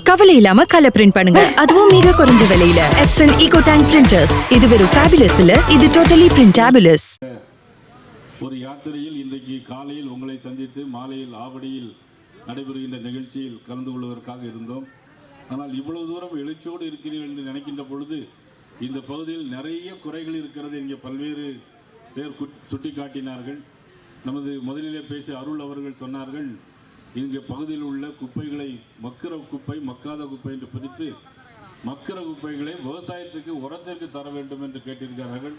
கவலை இல்லாம colour print பண்ணுங்க, அதுவும் மிக குறைஞ்ச விலையில. Epson eco tank printers. இது வெறும் ஃபேபுலஸ் இல்ல, இது டோட்டலி பிரிண்டபிளஸ். ஒரு யாத்திரையில் இன்றைக்கு காலையில் உங்களை சந்தித்து மாலையில் ஆவடியில் நடைபெறுகின்ற நிகழ்ச்சியில் கலந்து கொள்வதற்காக இருந்தோம். ஆனால் இவ்வளவு தூரம் எழுச்சியோடு இருக்கிறீர்கள் என்று நினைக்கின்ற பொழுது இந்த பகுதியில் நிறைய குறைகள் இருக்கிறது. இங்கே பல்வேறு பேர் சுட்டி காட்டினார்கள். நமது முதலிலே பேசிய அருள் அவர்கள் சொன்னார்கள், இங்கே பகுதியில் உள்ள குப்பைகளை மக்கிற குப்பை மக்காத குப்பை என்று பிரித்து மக்கிற குப்பைகளை விவசாயத்துக்கு உரத்திற்கு தர வேண்டும் என்று கேட்டிருக்கிறார்கள்.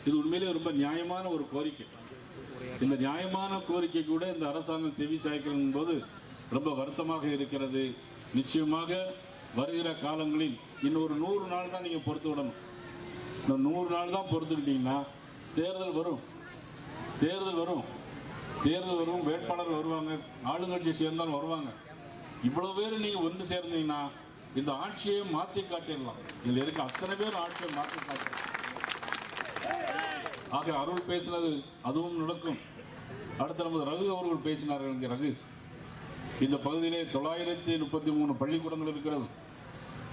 இது உண்மையிலே ரொம்ப நியாயமான ஒரு கோரிக்கை. இந்த நியாயமான கோரிக்கை கூட இந்த அரசாங்கம் செவி சாய்க்கும் போது ரொம்ப வருத்தமாக இருக்கிறது. நிச்சயமாக வருகிற காலங்களில் இன்னொரு 100 நாள் தான் நீங்கள் பொறுத்து விடணும். இந்த 100 நாள் தான் பொறுத்துக்கிட்டீங்கன்னா தேர்தல் வரும், வேட்பாளர் வருவாங்க, ஆளுங்கட்சியை சேர்ந்தாலும் வருவாங்க. இவ்வளவு பேர் நீங்க ஒன்று சேர்ந்தீங்கன்னா இந்த ஆட்சியை மாற்றி காட்டிடலாம். இதுல இருக்க அத்தனை பேர் ஆட்சியை மாற்றி காட்டலாம். ஆக அருள் பேசினது அதுவும் நடக்கும். அடுத்த நமது ரகு அவர்கள் பேசினார்கள். இங்கே ரகு, இந்த பகுதியிலே 933 பள்ளிக்கூடங்கள் இருக்கிறது.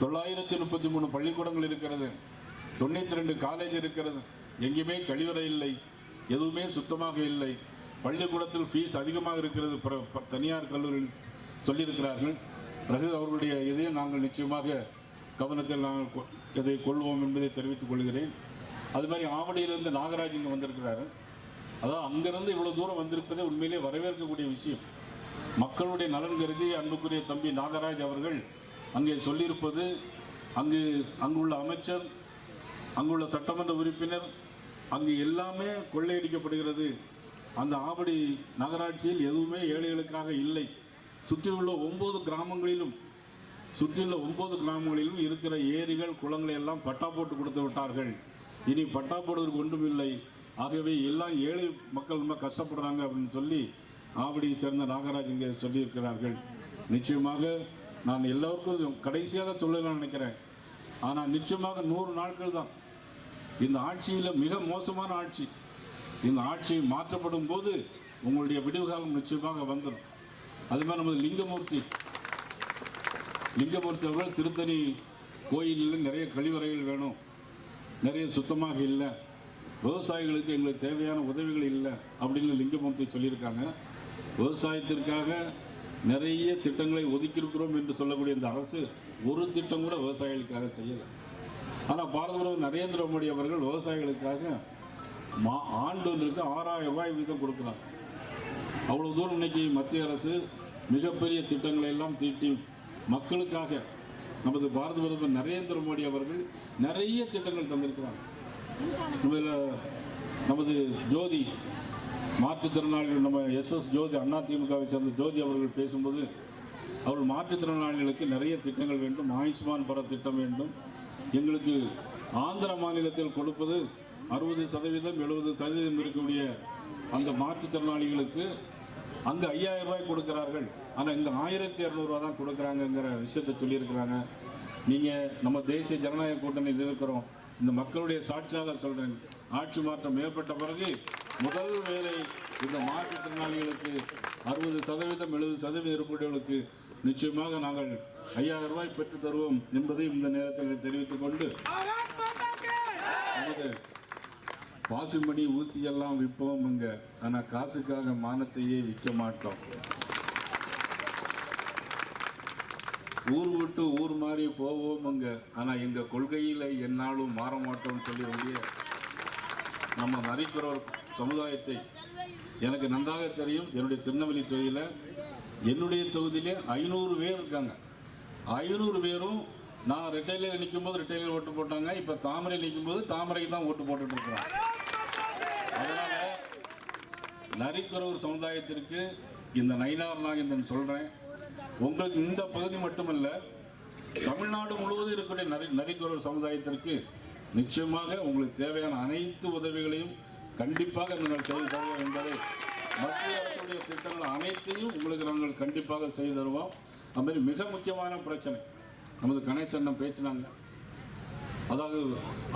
933 பள்ளிக்கூடங்கள் இருக்கிறது. 92 காலேஜ் இருக்கிறது. எங்கேயுமே கழிவறை இல்லை, எதுவுமே சுத்தமாக இல்லை. பள்ளிக்கூடத்தில் ஃபீஸ் அதிகமாக இருக்கிறது. தனியார் கல்லூரியில் சொல்லியிருக்கிறார்கள். ரகு அவர்களுடைய இதையும் நாங்கள் நிச்சயமாக கவனத்தில் நாங்கள் இதை கொள்வோம் என்பதை தெரிவித்துக் கொள்கிறேன். அது மாதிரி ஆவடியிலிருந்து நாகராஜ் இங்கே வந்திருக்கிறாரு. அதாவது அங்கிருந்து இவ்வளவு தூரம் வந்திருப்பதே உண்மையிலே வரவேற்கக்கூடிய விஷயம். மக்களுடைய நலன் கருதி அன்புக்குரிய தம்பி நாகராஜ் அவர்கள் அங்கே சொல்லியிருப்பது, அங்குள்ள அமைச்சர், அங்குள்ள சட்டமன்ற உறுப்பினர், அங்கு எல்லாமே கொள்ளையடிக்கப்படுகிறது. அந்த ஆவடி நகராட்சியில் எதுவுமே ஏழைகளுக்காக இல்லை. சுற்றியுள்ள 9 கிராமங்களிலும் இருக்கிற ஏரிகள் குளங்களை எல்லாம் பட்டா போட்டு கொடுத்து விட்டார்கள். இனி பட்டா போடுவதற்கு ஒன்றும் இல்லை. ஆகவே எல்லாம் ஏழை மக்கள் ரொம்ப கஷ்டப்படுறாங்க அப்படின்னு சொல்லி ஆவடியை சேர்ந்த நாகராஜ் இங்கே சொல்லியிருக்கிறார்கள். நிச்சயமாக நான் எல்லோருக்கும் கடைசியாக சொல்லலாம் நினைக்கிறேன். ஆனால் நிச்சயமாக 100 நாட்கள் தான் இந்த ஆட்சியில் மிக மோசமான ஆட்சி. இந்த ஆட்சி மாற்றப்படும் போது உங்களுடைய விடிவு காலம் நிச்சயமாக வந்துடும். அது மாதிரி நமது லிங்கமூர்த்தி அவர்கள் திருத்தணி கோயிலில் நிறைய கழிவறைகள் வேணும், நிறைய சுத்தமாக இல்லை, விவசாயிகளுக்கு எங்களுக்கு தேவையான உதவிகள் இல்லை அப்படின்னு லிங்கமூர்த்தி சொல்லியிருக்காங்க. விவசாயத்திற்காக நிறைய திட்டங்களை ஒதுக்கியிருக்கிறோம் என்று சொல்லக்கூடிய இந்த அரசு ஒரு திட்டம் கூட விவசாயிகளுக்காக செய்யலை. ஆனால் பாரத பிரதமர் நரேந்திர மோடி அவர்கள் விவசாயிகளுக்காக ஆண்டொன்றுக்கு 6000 ரூபாய் வீதம் கொடுக்குறாங்க. அவ்வளவு தூரம் இன்னைக்கு மத்திய அரசு மிகப்பெரிய திட்டங்களை எல்லாம் தீட்டி மக்களுக்காக நமது பாரத பிரதமர் நரேந்திர மோடி அவர்கள் நிறைய திட்டங்கள் தந்திருக்கிறாங்க. நமது ஜோதி மாற்றுத்திறனாளிகள், நம்ம SS ஜோதி அதிமுகவை சேர்ந்த ஜோதி அவர்கள் பேசும்போது, அவர்கள் மாற்றுத்திறனாளிகளுக்கு நிறைய திட்டங்கள் வேண்டும், ஆயுஷ்மான் பாரத் திட்டம் வேண்டும். எங்களுக்கு ஆந்திர மாநிலத்தில் கொடுப்பது 60%, 70% இருக்கக்கூடிய அந்த மாற்றுத்திறனாளிகளுக்கு அங்கே 5000 ரூபாய் கொடுக்கிறார்கள். ஆனால் இங்கே 1200 ரூபா தான் கொடுக்குறாங்கங்கிற விஷயத்தை சொல்லியிருக்கிறாங்க. நீங்கள் நம்ம தேசிய ஜனநாயக கூட்டணியில் இருக்கிறோம். இந்த மக்களுடைய சாட்சியாக சொல்கிறேன், ஆட்சி மாற்றம் ஏற்பட்ட பிறகு முதல் வேலை இந்த மாற்றுத்திறனாளிகளுக்கு 60%, 70% இருக்கக்கூடியவர்களுக்கு நிச்சயமாக நாங்கள் 5000 ரூபாய் பெற்று தருவோம் என்பதை இந்த நேரத்தில் தெரிவித்துக் கொண்டு, நமது பாசுமணி ஊசியெல்லாம் விற்போம் இங்க, ஆனா காசுக்காக மானத்தையே விற்க மாட்டோம். ஊர் விட்டு ஊர் மாறி போவோம் அங்க, ஆனா எங்க கொள்கையில என்னாலும் மாற மாட்டோம் சொல்லி நம்ம நரிக்குறவர் சமுதாயத்தை எனக்கு நன்றாக தெரியும். என்னுடைய திருநெல்வேலி தொகுதியில, என்னுடைய தொகுதியிலே 500 பேர் இருக்காங்க. 500 பேரும் நான் ரெட்டையில நிற்கும் போது ரெட்டையில ஓட்டு போட்டாங்க. இப்ப தாமரை நிற்கும் போது தாமரைக்கு தான் ஓட்டு போட்டுட்டு இருக்கிறாங்க. அதனால நரிக்குறவர் சமுதாயத்திற்கு இந்த நயினார் நாகேந்திரன் சொல்றேன், உங்களுக்கு இந்த பகுதி மட்டுமல்ல, தமிழ்நாடு முழுவதும் இருக்கக்கூடிய நரிக்குறவர் சமுதாயத்திற்கு நிச்சயமாக உங்களுக்கு தேவையான அனைத்து உதவிகளையும் கண்டிப்பாக நீங்கள் செய்து தருவோம் என்பதை, மத்திய அரசுடைய திட்டங்கள் அனைத்தையும் உங்களுக்கு நாங்கள் கண்டிப்பாக செய்து தருவோம். அது மாதிரி மிக முக்கியமான பிரச்சனை நமது கணேசன் பேசினாங்க. அதாவது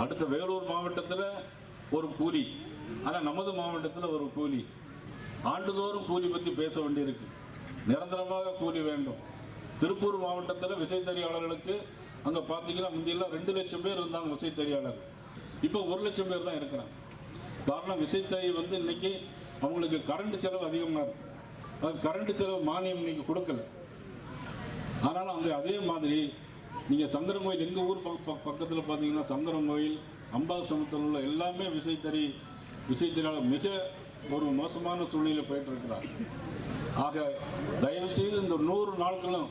அடுத்த வேலூர் மாவட்டத்தில் ஒரு கூலி ஆனால் நமது மாவட்டத்தில் ஒரு கூலி ஆண்டுதோறும் கூலி பற்றி பேச வேண்டியிருக்கு. நிரந்தரமாக கூலி வேண்டும். திருப்பூர் மாவட்டத்தில் விசைத்தறியாளர்களுக்கு அங்கே பார்த்தீங்கன்னா முந்தியெல்லாம் 2 லட்சம் பேர் இருந்தாங்க விசைத்தறியாளர். இப்போ 1 லட்சம் பேர் தான் இருக்கிறாங்க. காரணம் விசைத்தறி இன்னைக்கு அவங்களுக்கு கரண்ட் செலவு அதிகமாக இருக்கு. அது கரண்ட் செலவு மானியம் இன்னைக்கு கொடுக்கல. ஆனாலும் அதே மாதிரி நீங்கள் சங்கரங்கோயில் எங்கள் ஊர் பக்கத்தில் பார்த்தீங்கன்னா சங்கரங்கோயில் அம்பாசமுத்திரம் உள்ள எல்லாமே விசைத்தறியாளர் மிக ஒரு மோசமான சூழ்நிலையில் போயிட்டு இருக்கிறார். ஆக தயவு செய்து இந்த 100 நாட்களும்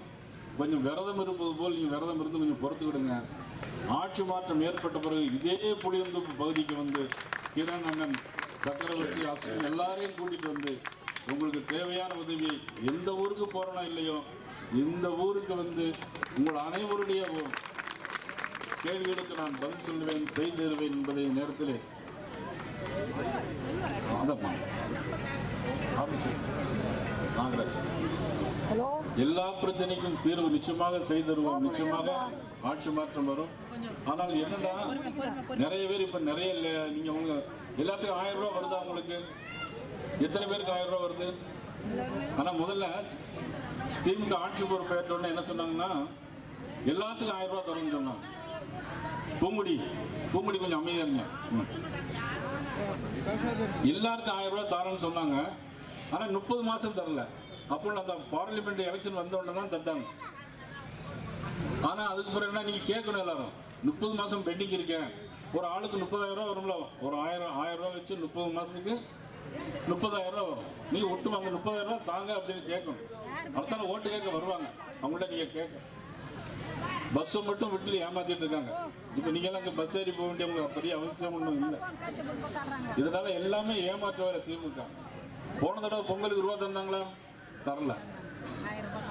கொஞ்சம் விரதம் இருப்பது போல் நீங்கள் விரதம் இருந்து கொஞ்சம் பொறுத்துக்கிடுங்க. ஆட்சி மாற்றம் ஏற்பட்ட பிறகு இதே புளியந்தோப்பு பகுதிக்கு கிரண் அண்ணன் சக்கரவர்த்தி அஸ்வின் எல்லாரையும் கூட்டிட்டு உங்களுக்கு தேவையான உதவியை எந்த ஊருக்கு போறோம் இல்லையோ இந்த ஊருக்கு உங்கள் அனைவருடைய கேள்விகளுக்கு நான் பதில் சொல்லுவேன், செய்து தருவேன் என்பதை நேரத்தில் எல்லா பிரச்சனைக்கும் தீர்வு நிச்சயமாக செய்தருவோம். நிச்சயமாக ஆட்சி மாற்றம் வரும். ஆனால் என்னன்னா நிறைய பேர் இப்ப நிறைய நீங்க எல்லாத்துக்கும் 1000 ரூபாய் வருதா? உங்களுக்கு எத்தனை பேருக்கு 1000 ரூபாய் வருது? ஆனா முதல்ல திமுக ஆட்சி பொறுப்பேற்ற உடனே என்ன சொன்னாங்கன்னா எல்லாத்துக்கும் 1000 ரூபாய் தரும்னு சொன்னாங்க. பூங்குடி கொஞ்சம் அமைதியா இருங்க. எல்லாருக்கும் 1000 ரூபாய் தரேன்னு சொன்னாங்க. ஆனா 30 மாசம் தரல. அப்போ அந்த பார்லிமெண்ட் எலெக்ஷன் வந்த உடனே தான் தந்தாங்க. ஆனா அதுக்கு பிறகு என்ன நீங்க கேட்கணும் எல்லாரும் 30 மாசம் பெண்டிங் இருக்கேன். ஒரு ஆளுக்கு 30,000 ரூபாய் வரும்ல. ஒரு 1000 ரூபாய் வச்சு 30 மாசத்துக்கு 30,000 ரூபாய் வரும். நீங்க ஒட்டு வாங்க 30,000 ரூபாய் தாங்க அப்படின்னு கேட்கணும். அடுத்தால ஓட்டு கேட்க வருவாங்க. அவங்கள்ட்ட நீங்க கேட்க பஸ்ஸை மட்டும் விட்டு ஏமாத்திட்டு இருக்காங்க. இப்ப நீங்க எல்லாம் பஸ் ஏறி போக வேண்டிய பெரிய அவசியம் ஒன்றும் இல்லை. இதனால எல்லாமே ஏமாற்ற வர திமுக. போன தடவை பொங்கலுக்கு ரூபா தந்தாங்களா? தரல.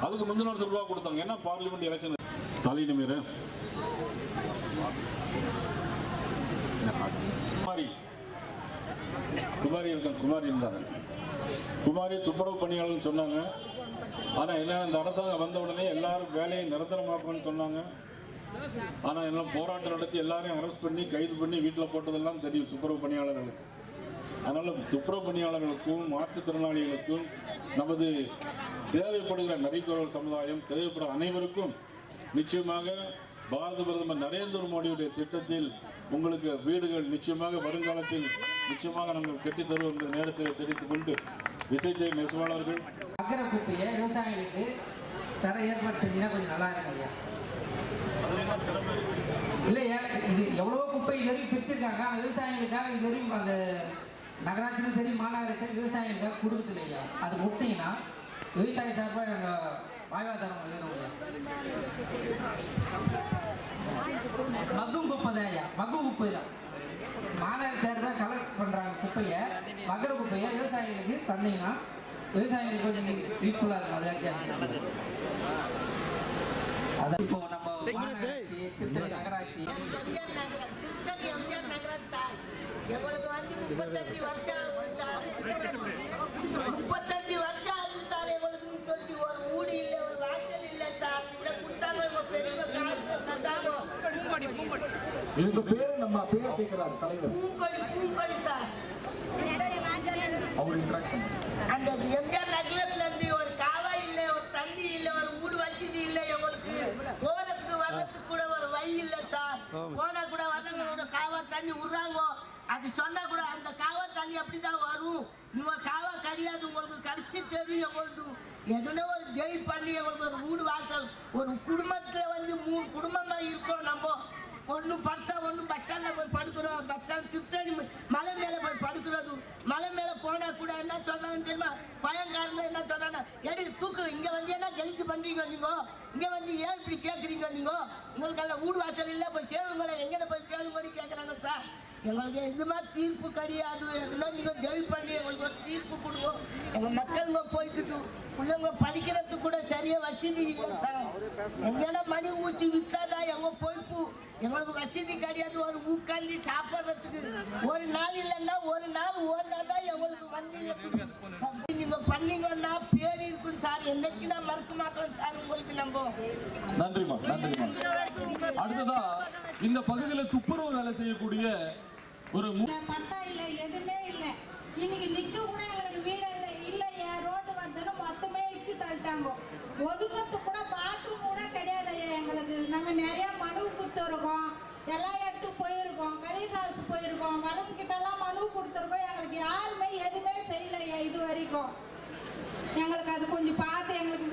அதுக்கு முந்தின வருஷம் ரூபா கொடுத்தாங்க. ஏன்னா பார்லிமெண்ட் எலெக்ஷன் தலைநீர் குமாரி இருந்தாங்க. குமாரி துப்புரவு பணியாளர்னு சொன்னாங்க. ஆனா என்ன இந்த அரசாங்கம் வந்த உடனே எல்லாரும் வேலையை நிரந்தரமாக்கணும்னு சொன்னாங்க. ஆனா என்ன போராட்டம் நடத்தி எல்லாரையும் அரெஸ்ட் பண்ணி கைது பண்ணி வீட்டில் போட்டதெல்லாம் தெரியும் துப்புரவு பணியாளர்களுக்கு. அதனால துப்புரவு பணியாளர்களுக்கும் மாற்றுத்திறனாளிகளுக்கும் நமது தேவைப்படுகிற நரிக்குறள் சமுதாயம் தேவைப்படுற அனைவருக்கும் நிச்சயமாக பாரத பிரதமர் நரேந்திர மோடியுடைய திட்டத்தில் உங்களுக்கு வீடுகள் நிச்சயமாக வருங்காலத்தில் நிச்சயமாக நாங்கள் கட்டித் தருவோம் என்ற நேரத்தில் தெரிவித்துக் கொண்டு விசைத்தறி நெசவாளர்கள் அக்கறை குப்பையை விவசாயிகளுக்கு தர ஏற்படுத்தினா கொஞ்சம் நல்லா இருக்கும். இல்லையா இது எவ்வளவோ குப்பை இது வரைக்கும் பிரிச்சிருக்காங்க. அந்த விவசாயிகளுக்காக இது வரைக்கும் அந்த நகராட்சியும் சரி மாநகராட்சி விவசாயிகளுக்காக கொடுக்குது இல்லையா? அது முட்டிங்கன்னா விவசாய சார்பாக நாங்கள் வாழ்வாதாரம் எழுதணும். மக்கும் குப்பை தான் ஐயா, மக்கும் குப்பை தான் மாநகராட்சி சார்பாக கலெக்ட் பண்ணுறாங்க குப்பையை. மக்கிற குப்பையை விவசாயிகளுக்கு தந்தீங்கன்னா விவசாயிகளுக்கு கொஞ்சம் யூஸ்ஃபுல்லாக இருக்கும். அதான் இப்போ நம்ம நகராட்சி எங்களுக்கு 35 வருஷம் ஆகுது சார். எங்களுக்கு சொல்லி ஒரு ஊடி இல்லை, ஒரு வாசல் இல்லை சார். இவ்வளோ கொடுத்தாங்க பெரிய இதுக்கு பேரு நம்ம பேர் கேட்கிறார் தலைவர் பூங்கொடி சார். அந்த எம்ஜிஆர் நகரத்துல இருந்து ஒரு காவா இல்லை, ஒரு தண்ணி இல்லை, ஒரு வீடு வசதி இல்லை. எங்களுக்கு போறதுக்கு வர்றதுக்கு கூட ஒரு வழி இல்லை சார். போனா கூட வர்றவங்களோட காவா தண்ணி விடுறாங்க. அது சொன்னா கூட அந்த காவா தண்ணி அப்படிதான் வரும். இவங்க காவா கிடையாது, உங்களுக்கு கடிச்சு தெரியும். எங்களுக்கு எதுனா ஒரு ஜெய் பண்ணி எங்களுக்கு ஒரு வீடு வாசல் ஒரு குடும்பத்துல 3 குடும்பமா இருக்கோம். நம்ம ஒன்று படுத்தா ஒன்று பஸ் ஸ்டாண்டில் போய் படுக்கிறோம். பஸ் ஸ்டாண்ட் திருத்தணி மலை மேலே போய் படுக்கிறது. மலை மேலே போனால் கூட என்ன சொன்னாங்கன்னு தெரியுமா? பயங்காரங்க என்ன சொன்னாங்க, எடி தூக்கு இங்கே என்ன கெலிச்சு பண்ணுறீங்க நீங்கள்? இங்கே ஏன் இப்படி கேட்குறீங்க நீங்கள்? உங்களுக்கு எல்லாம் வீடு வாசல் இல்லை, போய் கேளுங்கள எங்கே போய் கேளுங்கன்னு கேட்குறாங்க சார். எங்களுக்கு இது மாதிரி தீர்ப்பு கிடையாது. எதுனா நீங்கள் ஜெயில் பண்ணி எங்களுக்கு ஒரு தீர்ப்பு கொடுவோம். எங்கள் மக்களுங்க போய்கிட்டு பிள்ளைங்க படிக்கிறதுக்கு கூட சரியாக வசதி இல்லை சார். எங்கன்னா மணி ஊற்றி விற்றாதான் எங்கள் பொறுப்பு. எங்களுக்கு வசதி கிடையாது. ஒரு உட்காந்து சாப்பிட்றதுக்கு ஒரு நாள் இல்லைன்னா ஒரு நாள் தான் எங்களுக்கு வண்டி நீங்க பண்ணீங்கன்னா பேர் இருக்கும் சார். என்னைக்கு நான் மறுக்க மாட்டோம் சார் உங்களுக்கு. நம்ம நன்றிமா. அடுத்ததா இந்த பகுதியில் துப்புரவு வேலை செய்யக்கூடிய ஒரு பட்டா இல்லை, எதுவுமே இல்லை. இன்னைக்கு நிக்க கூட எங்களுக்கு வீடு இல்லையா, ரோடு வந்தது மொத்தமே இடிச்சு தள்ளிட்டாங்க. ஒதுக்கத்து கூட பாத்ரூம் கூட கிடையாது ஐயா எங்களுக்கு. நாங்க நிறைய மனு கொடுத்துருக்கோம், எல்லா இடத்துக்கும் போயிருக்கோம், கலெக்டர் ஹவுஸ் போயிருக்கோம், வரவங்கிட்ட எல்லாம் மனு கொடுத்துருக்கோம். எங்களுக்கு யாருமே எதுவுமே செய்யலையா இது வரைக்கும். எங்களுக்கு அது கொஞ்சம் பார்த்து எங்களுக்கு